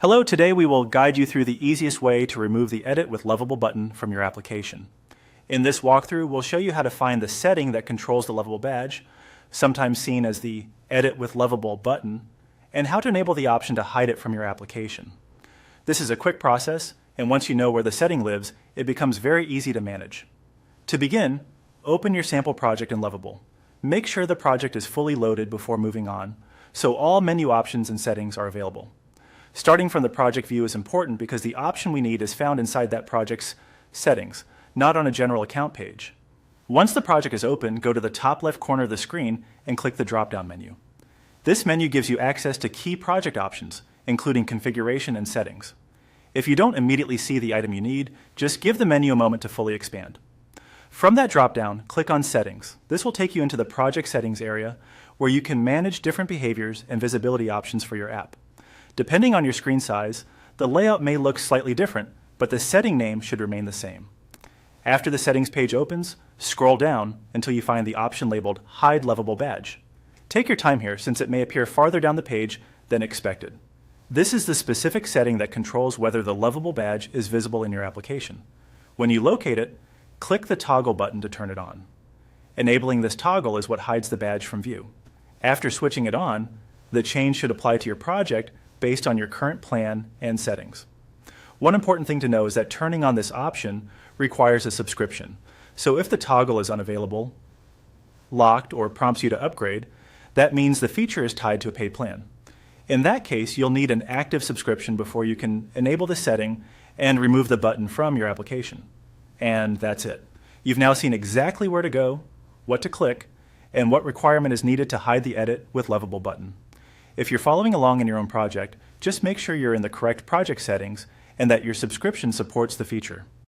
Hello, today we will guide you through the easiest way to remove the Edit with Lovable button from your application. In this walkthrough, we'll show you how to find the setting that controls the Lovable badge, sometimes seen as the Edit with Lovable button, and how to enable the option to hide it from your application. This is a quick process, and once you know where the setting lives, it becomes very easy to manage. To begin, open your sample project in Lovable. Make sure the project is fully loaded before moving on, so all menu options and settings are available. Starting from the project view is important because the option we need is found inside that project's settings, not on a general account page. Once the project is open, go to the top left corner of the screen and click the drop-down menu. This menu gives you access to key project options, including configuration and settings. If you don't immediately see the item you need, just give the menu a moment to fully expand. From that drop-down, click on Settings. This will take you into the Project Settings area, where you can manage different behaviors and visibility options for your app. Depending on your screen size, the layout may look slightly different, but the setting name should remain the same. After the settings page opens, scroll down until you find the option labeled Hide Lovable Badge. Take your time here since it may appear farther down the page than expected. This is the specific setting that controls whether the Lovable badge is visible in your application. When you locate it, click the toggle button to turn it on. Enabling this toggle is what hides the badge from view. After switching it on, the change should apply to your project based on your current plan and settings. One important thing to know is that turning on this option requires a subscription. So if the toggle is unavailable, locked, or prompts you to upgrade, that means the feature is tied to a paid plan. In that case, you'll need an active subscription before you can enable the setting and remove the button from your application. And that's it. You've now seen exactly where to go, what to click, and what requirement is needed to hide the Edit with Lovable button. If you're following along in your own project, just make sure you're in the correct project settings and that your subscription supports the feature.